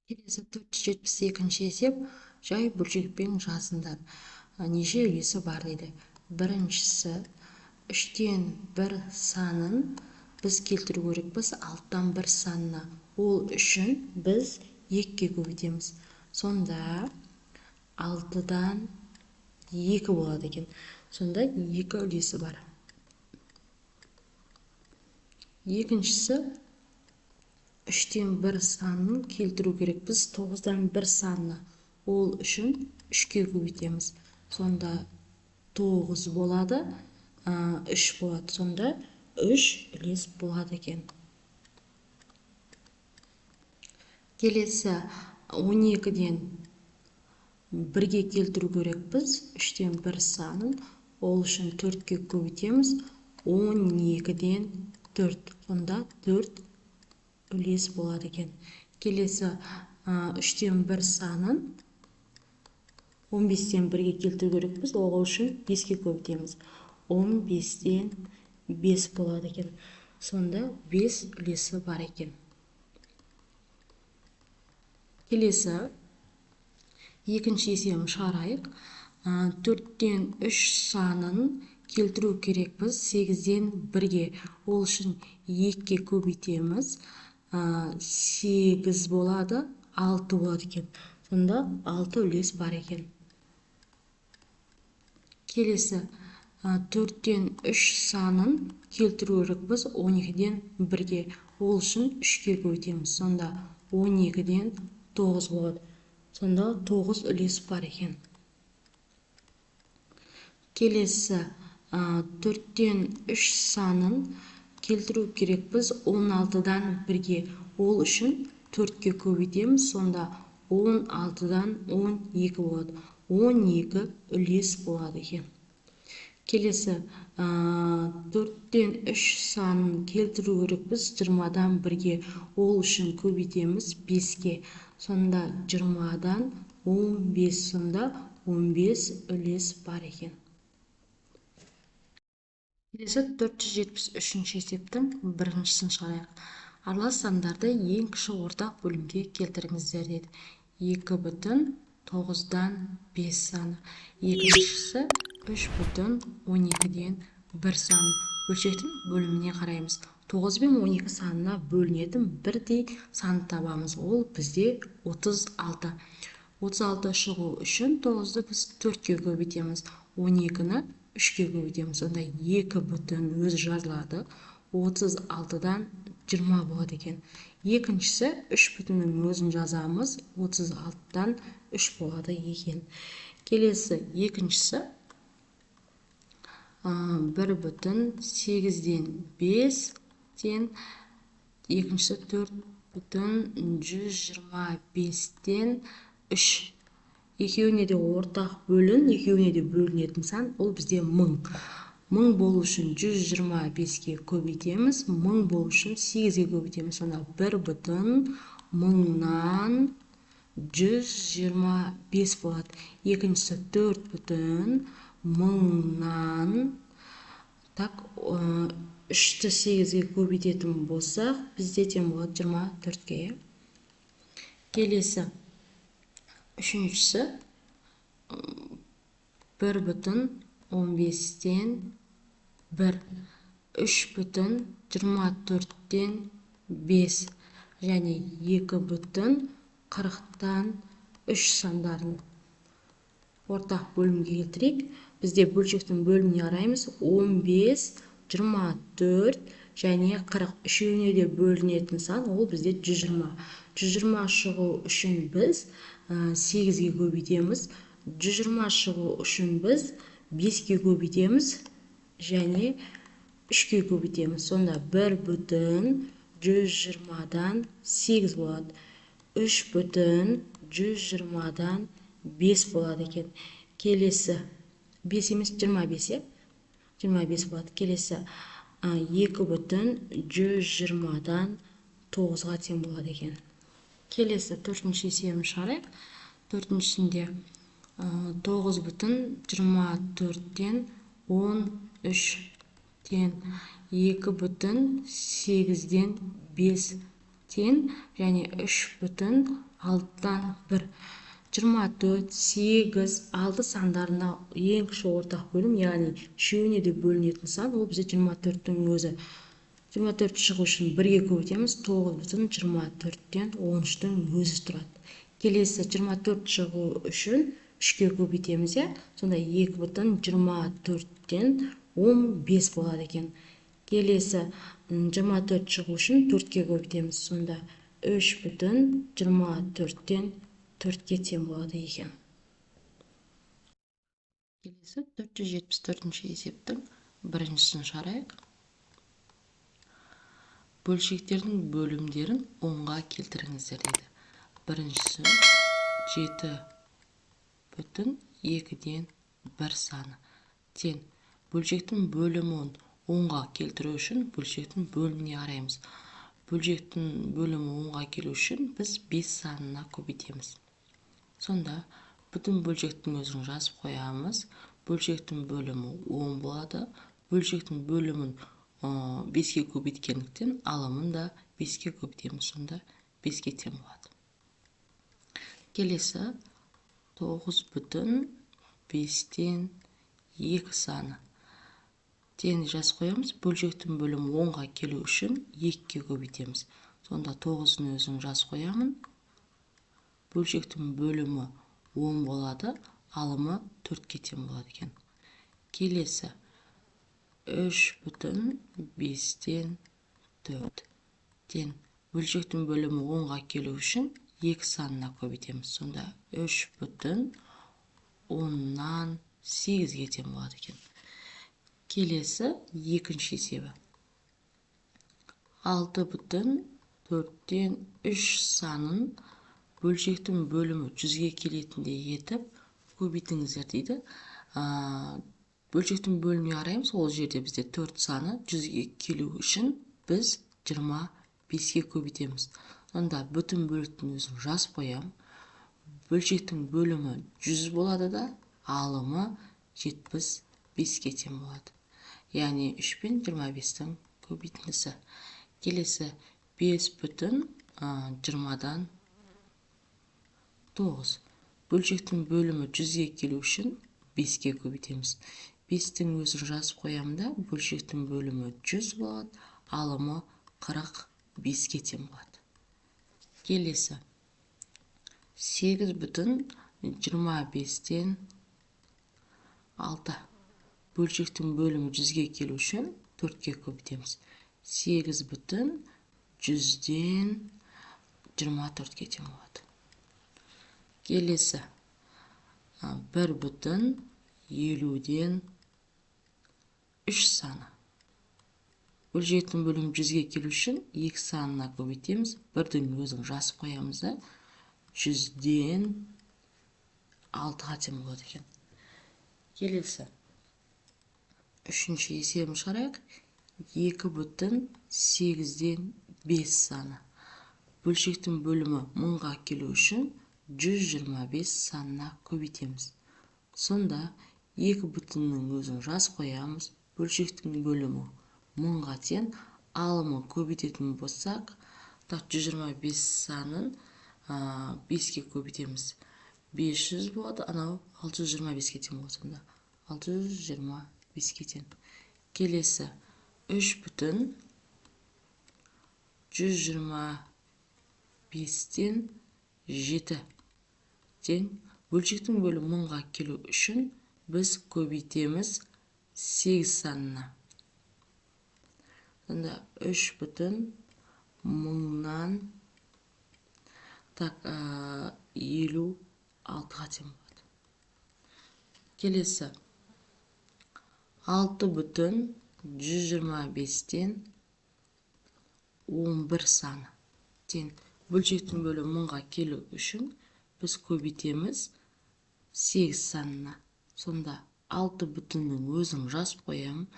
Келесі 472-ші есеп жай бөлшекпен жазыңдар. Неше үлесі бар дейді. Біріншісі 3-тен 1 санын біз келтіру керекпіз 6-тан 1 санына. Ол үшін біз 2-ге көбейтеміз. Сонда 6-дан 2 болады екен. Сонда 2 үлесі бар. Екіншісі 3-тен 1 санын келтіру керек біз 9-дан 1 санына. Ол үшін 3-ге көбейтеміз. Сонда 9 болады, 3 болады. Сонда 3 үлес болады екен. Келесі 12-ден 1-ге келтіру керек біз 3-тен 1 санын. Ол үшін 4-ге көбейтеміз. 12-ден 4. Сонда 4 үлес болады екен. Келесі 3-тен 1 санын 15-тен 1-ге келтіру керек біз. Ол үшін 5-ге көбейтеміз. 15-тен 5 болады екен. Сонда 5 үлесі бар екен. Келесі екінші есебін шығарайық. 4-тен 3 санын келтіру керек біз 8-ден 1-ге. Ол үшін 2-ге көбейтеміз. 8 болады, 6 болады екен. Сонда 6 үлес бар екен. Келесі 4-тен 3 санын келтіру керек біз 12-ден 1-ге. Ол үшін 3-ге көбейтеміз. Сонда 12-ден 9 болады. Сонда 9 үлес бар екен. Келесі 4-тен 3 санын келтіру керек біз 16-дан 1-ге. Ол үшін 4-ге көбейтеміз. Сонда 16-дан 12 болады. 12 үлес болады екен. Келесі 4-тен 3 санын келтіру керек біз 20-дан 1-ге. Ол үшін көбейтеміз 5-ге. Сонда 20-дан 15. Сонда 15 үлес бар екен. Келесі 473-ші есептің біріншісін шығарайық. Аралас сандарды ең кіші ортақ бөлімге келтіріңіздер деді. 2,9-дан 5 саны. Екіншісі 3,12-ден 1 саны. Бөлшектің бөліміне қараймыз. 9 бен 12 санына бөлінетін бірдей санды табамыз. Ол бізде 36. 36 шығу үшін 9-ды біз 4-ге көбейтеміз. 12-ні 3-ге көбейтеміз. Сонда 2 бүтін өзі жазылады. 36-дан 20 болады екен. Екіншісі 3 бүтіннің өзін жазамыз. 36-дан 3 болады екен. Келесі екіншісі 1,8-ден 5-тен, екіншісі 4,125-тен 3. Екеуіне де ортақ бөлін, екеуіне де бөлінетін сан, ол бізде 1000. 1000 болу үшін 125-ге көбейтеміз, 1000 болу үшін 8-ге көбейтеміз. Сонда 1,1000-нан 125 болады. Екіншісі 4,1000-нан. Так, 3-ті 8-ге көбейтетін болсақ, бізде тең болады 24-ге. Келесі үшіншісі 1,15-тен 1, 3,24-тен 5 және 2,40-тан 3 сандарын ортақ бөлімге келтірейік. Бізде бөлшектің бөліміне қараймыз. 15, 24 және 40. Үшеуіне де бөлінетін сан, ол бізде 120. 120 шығу үшін біз 8-ге көбейтеміз. 120 шығу үшін біз 5-ге көбейтеміз және 3-ге көбейтеміз. Сонда 1,120-дан 8 болады. 3,120-дан 5 болады екен. Келесі 5 емес 25, 25 болады. Келесі 2,120-дан 9-ға тең болады екен. Келесі 4-ші есебін шығарайық. 4-шінде 9,24-тен 13-тен 2,8-ден 5-тен және 3,40-тан 6-дан 1. 24, 8, 6 сандарына ең кіші ортақ бөлім, яғни үшеуіне де бөлінетін сан, ол бізде 24-тің өзі. 24 шығу үшін 1-ге көбейтеміз, 9,24-тен 13-тің өзі тұрады. Келесі 24 шығу үшін 3-ге көбейтеміз, сонда 2,24-тен 15 болады екен. Келесі 24 шығу үшін 4-ге көбейтеміз, сонда 3,24-тен 4-ге тең болады екен. Келесі 474-ші есептің біріншісін шығарайық. Бөлшектердің бөлімдерін оңға келтіріңіздер деді. Біріншісі 7,2-ден 1 саны тең. Бөлшектің бөлімін оңға келтіру үшін бөлшектің бөліміне қараймыз. Бөлшектің бөлімі оңға келу үшін біз 5 санына көбейтеміз. Сонда бүтін бөлшектің өзін жазып қоямыз. Бөлшектің бөлімі 10 болады. Бөлшектің бөлімін 5-ге көбейткендіктен алымын да 5-ге көбейтеміз. Сонда 5-ге тең болады. Келесі 9,5-тен 2 саны. Тең жазып қоямыз. Бөлшектің бөлімі 10-ға келу үшін 2-ге көбейтеміз. Сонда 9-ның өзін жазып қоямын. Бөлшектің бөлімі 10 болады, алымы 4-ге тең болады екен. Келесі 3,5-тен 4 тең. Бөлшектің бөлімі 10-ға келу үшін 2 санына көбейтеміз. Сонда 3,10-нан 8-ге тең болады екен. Келесі екінші есебі. 6,4-тен 3 санын бөлшектің бөлімі 100-ге келетіндей етіп көбейтіңіздер дейді. Бөлшектің бөліміне қараймыз, ол жерде бізде 4 саны 100-ге келу үшін біз 25-ге көбейтеміз. Онда бүтін бөліктің өзін жазып қоям. Бөлшектің бөлімі 100 болады да, алымы 75-ге тең болады. Яғни 3 пен 25-тің көбейтіндісі. Келесі 5,20-дан 9. Бөлшектің бөлімі 100-ге келу үшін 5-ге көбейтеміз. 5-тің өзін жазып қоямда, бөлшектің бөлімі 100 болады, алымы 45-ге тең болады. Келесі 8,25-тен 6. Бөлшектің бөлімі 100-ге келу үшін 4-ге көбейтеміз. 8,100-ден 24-ге тең болады. Келесі 1,50-ден 3 саны. Бөлшектің бөлімі 100-ге келу үшін 2 санына көбейтеміз. 1-дің өзін жазып қоямыз да, 100-ден 6-ға тең болады екен. Келесі үшінші есебін шығарайық. 2,8-ден 5 саны. Бөлшектің бөлімі 1000-ға келу үшін 125 санына көбейтеміз. Сонда 2,ның өзін жазып қоямыз. Бөлшектің бөлімі 1000-ға тең, алымы көбейтетін болсақ, 125 санын 5-ге көбейтеміз. 500 болады, анау 625-ге тең болады. Сонда 625-ге тең. Келесі 3,125-тен 7 тең. Бөлшектің бөлімі 1000-ға келу үшін біз көбейтеміз 8 санына. Сонда 3,1000-нан 56-ға тең болады. Келесі 6,125-тен 11 саны тең. Бөлшектің бөлімі 1000-ға келу үшін біз көбейтеміз 8 санына. Сонда 6,ның өзін жазып қоям.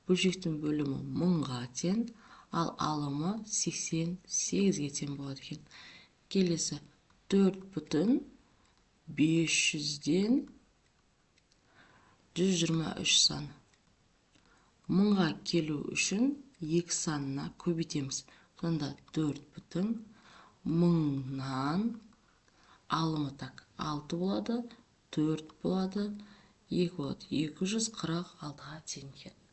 Бөлшектің бөлімі 1000-ға тең, ал алымы 88-ге тең болады екен. Келесі 4,500-ден 123 саны. 1000-ға келу үшін 2 санына көбейтеміз. Сонда 4,1000-нан алымы так 6 болады, 4 болады, 2 болады. 246-ға тең келеді.